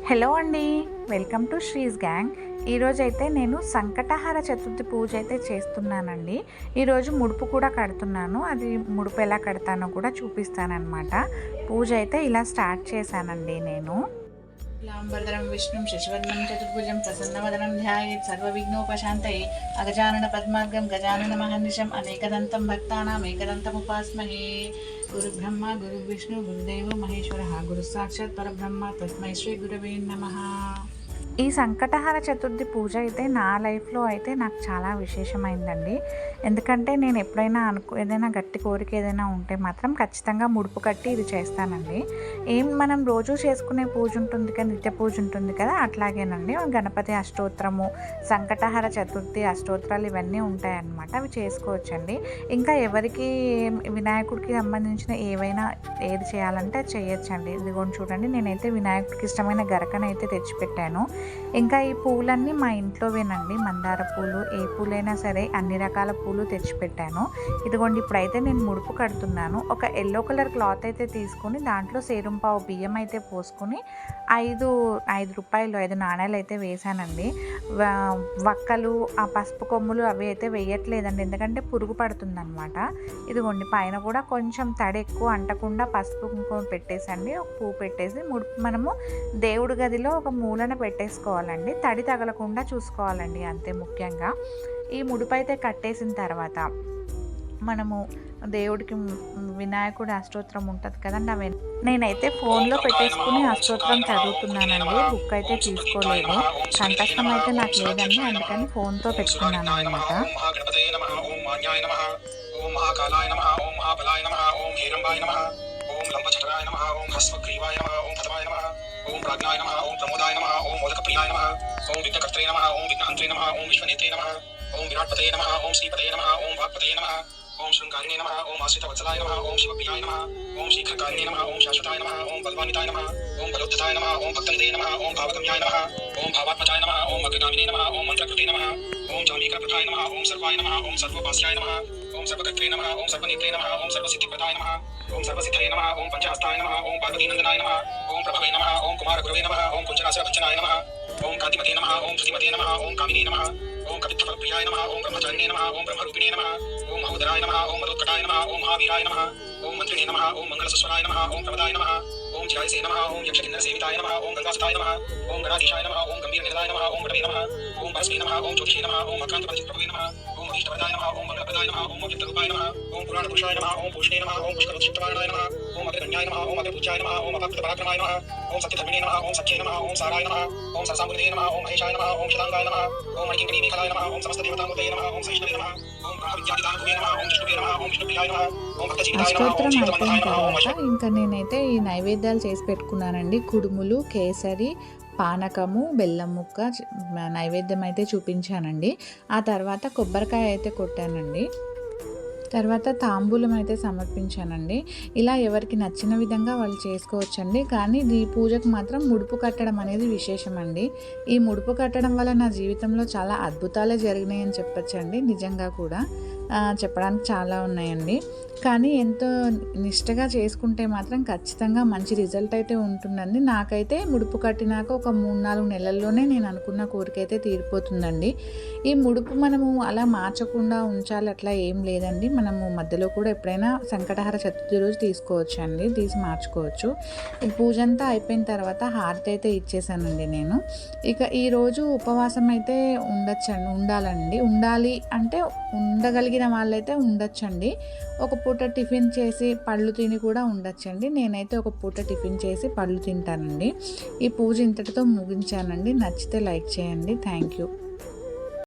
Hello అండి, welcome to శ్రీస్ gang. ఈరోజైతే నేను సంకటహార చతుర్థి పూజ అయితే చేస్తున్నానండి. ఈరోజు ముడుపు కూడా కడుతున్నాను. అది ముడుపు ఎలా కడతానో కూడా చూపిస్తానన్నమాట. పూజ అయితే ఇలా స్టార్ట్ చేశానండి నేను. లాంబరధరం విష్ణుం శశివర్ణం చతుర్భుజం ప్రసన్నవదనం ధ్యాయేత్ సర్వవిఘ్నోపశాంతయే అగజానన పద్మార్గం గజానన మహర్నిశం అనేకదంతం భక్తానాం ఏకదంతముపాస్మహే. గురుబ్రహ్మ గురువిష్ణు గురుదేవో మహేశ్వరః గురు సాక్షాత్ పరబ్రహ్మ తస్మై శ్రీ గురవే నమః. ఈ సంకటహార చతుర్థి పూజ అయితే నా లైఫ్లో అయితే నాకు చాలా విశేషమైందండి. ఎందుకంటే నేను ఎప్పుడైనా ఏదైనా గట్టి కోరిక ఏదైనా ఉంటే మాత్రం ఖచ్చితంగా ముడుపు కట్టి ఇది చేస్తానండి. మనం రోజు చేసుకునే పూజ ఉంటుంది కదా, నిత్య పూజ ఉంటుంది కదా, అట్లాగేనండి. గణపతి అష్టోత్తరము, సంకటహార చతుర్థి అష్టోత్తరాలు ఇవన్నీ ఉంటాయన్నమాట. అవి చేసుకోవచ్చండి. ఇంకా ఎవరికి వినాయకుడికి సంబంధించిన ఏది చేయాలంటే చేయొచ్చండి. ఇదిగోండి చూడండి, నేనైతే వినాయకుడికి ఇష్టమైన గరకనైతే తెచ్చిపెట్టాను. ఇంకా ఈ పూలన్నీ మా ఇంట్లోవేనండి. మందార పూలు, ఏ పూలైనా సరే అన్ని రకాల పూలు తెచ్చిపెట్టాను. ఇదిగోండి ఇప్పుడైతే నేను ముడుపు కడుతున్నాను. ఒక ఎల్లో కలర్ క్లాత్ అయితే తీసుకొని దాంట్లో సేరుంపావు బియ్యం అయితే పోసుకొని 5 రూపాయలు 5 నాణ్యాలు అయితే వేసానండి. వక్కలు, ఆ పసుపు కొమ్ములు అవి అయితే వేయట్లేదండి, ఎందుకంటే పురుగు పడుతుందన్నమాట. ఇదిగోండి పైన కూడా కొంచెం తడి ఎక్కువ అంటకుండా పసుపు కుంకుమ పెట్టేసండి, ఒక పువ్వు పెట్టేసి మనము దేవుడి గదిలో ఒక మూలన పెట్టేసుకోవాలండి. తడి తగలకుండా చూసుకోవాలండి, అంతే ముఖ్యంగా. ఈ ముడుపు అయితే కట్టేసిన తర్వాత మనము దేవుడికి వినాయకుడి అష్టోత్తరం ఉంటుంది కదండి, అవి నేనైతే ఫోన్లో పెట్టేసుకుని అష్టోత్తరం చదువుతున్నానండి. బుక్ అయితే తీసుకోలేదు, కంఠస్థం అయితే నాకు లేదండి, అందుకని ఫోన్తో పెట్టుకున్నాను అనమాట. ओम प्राज्ञाय नमः ओम प्रमोदाय नमः ओम मोदकप्रियाय नमः ओम विघ्नकर्त्रे नमः ओम विघ्नहन्त्रे नमः ओम विश्वनेत्रे नमः ओम विराट्पतये नमः ओम श्रीपतये नमः ओम वाक्पतये नमः ओम शृंगारिणे नमः ओम आश्रितवत्सलाय नमः ओम शिवप्रियाय नमः ओम शीघ्रकारिणे नमः ओम शाश्वताय नमः ओम बलवान्विताय नमः ओम बलोद्धताय नमः ओम भक्तनिधये नमः ओम भावगम्याय नमः ओम भावात्मजाय नमः ओम अग्रगामिने नमः ओम मंत्रकृते नमः ओम जामीकरप्रथाय नमः ओम सर्वाय नमः ओम सर्वोपास्याय नमः ओम सर्वकर्त्रे नमः ओम सर्वनेत्रे नमः ओम सर्वसिद्धिप्रदाय नमः ओम सर्वसिद्धये नमः ओम पंचहस्ताय नमः ओम पार्वतीनंदनाय नमः ओम प्रभवे नमः ओम कुमारगुरवे नमः ओम कुंजरासुरभञ्जनाय नमः ओम कांतिमते नमः ओम श्रीमते नमः ओम कामिने नमः ओम कपित्थफलप्रियाय नमः ओम ब्रह्मचारिणे नमः ओम ब्रह्मरूपिणे नमः ओम महोदराय नमः ओम मदोत्कटाय नमः ओम महावीराय नमः ओम मंत्रिणे नमः ओम मंगलसस्वराय नमः ओम प्रमदाय नमः ओम जयायसे नमः ओम यक्षकिन्नरसेविताय नमः ओम गंगासुताय नमः ओम गणाधीशाय नमः ओम गंभीरनिलयाय नमः ओम वटवे नमः ओम परस्मै नमः ओम ज्योतिषे नमः ओम अक्रांतप्रतिप्रभवे नमः ओम अभीष्टप्रदाय नमः ओम मंगलप्रदाय नमः ओम अव्यक्तरूपाय नमः ओम पुराणपुरुषाय नमः ओम पूषणे नमः ओम पुष्करोत्क्षिप्तवारणाय नमः ओम अग्रगण्याय नमः ओम अग्रपूज्याय नमः ओम अभक्तपराक्रमाय नमः ओम सत्यधर्मिणे नमः ओम सख्ये नमः ओम साराय नमः ओम सरसामुनिधये नमः ओम महेशाय नमः ओम शतांगाय नमः ओम मणिकिङ्कणीमेखलाय नमः ओम समस्तदेवतामूर्तये नमः ओम सहिष्णवे नमः ओम ब्रह्मविद्यादिदानकुवे नमः ओम विष्णुवे नमः ओम विष्णुप्रियाय नमः ओम भक्तजीविताय नमः ओम అష్టోత్తరం అయిపోయిన తర్వాత ఇంకా నేనైతే ఈ నైవేద్యాలు చేసి పెట్టుకున్నానండి. కుడుములు, కేసరి, పానకము, బెల్లం ముక్క నైవేద్యం అయితే చూపించానండి. ఆ తర్వాత కొబ్బరికాయ అయితే కొట్టానండి. తర్వాత తాంబూలం అయితే సమర్పించానండి. ఇలా ఎవరికి నచ్చిన విధంగా వాళ్ళు చేసుకోవచ్చండి. కానీ ఈ పూజకు మాత్రం ముడుపు కట్టడం అనేది విశేషమండి. ఈ ముడుపు కట్టడం వల్ల నా జీవితంలో చాలా అద్భుతాలే జరిగినాయని చెప్పచ్చండి. నిజంగా కూడా చెప్పడానికి చాలా ఉన్నాయండి. కానీ ఎంతో నిష్టగా చేసుకుంటే మాత్రం ఖచ్చితంగా మంచి రిజల్ట్ అయితే ఉంటుందండి. నాకైతే ముడుపు కట్టినాక ఒక 3-4 నెలల్లోనే నేను అనుకున్న కోరిక అయితే తీరిపోతుందండి. ఈ ముడుపు మనము అలా మార్చకుండా ఉంచాలి అట్లా ఏం లేదండి. మనము మధ్యలో కూడా ఎప్పుడైనా సంకటహార చతుర్థి రోజు తీసుకోవచ్చు అండి, తీసి మార్చుకోవచ్చు. ఈ పూజ అంతా అయిపోయిన తర్వాత హారతి అయితే ఇచ్చేసానండి నేను. ఇక ఈరోజు ఉపవాసం అయితే ఉండాలి అంటే ఉండగలిగిన వాళ్ళైతే ఉండొచ్చండి. ఒక పూట టిఫిన్ చేసి పళ్ళు తిని కూడా ఉండొచ్చండి. నేనైతే ఒక పూట టిఫిన్ చేసి పళ్ళు తింటానండి. ఈ పూజ ఇంతటితో ముగించానండి. నచ్చితే లైక్ చేయండి. Thank you.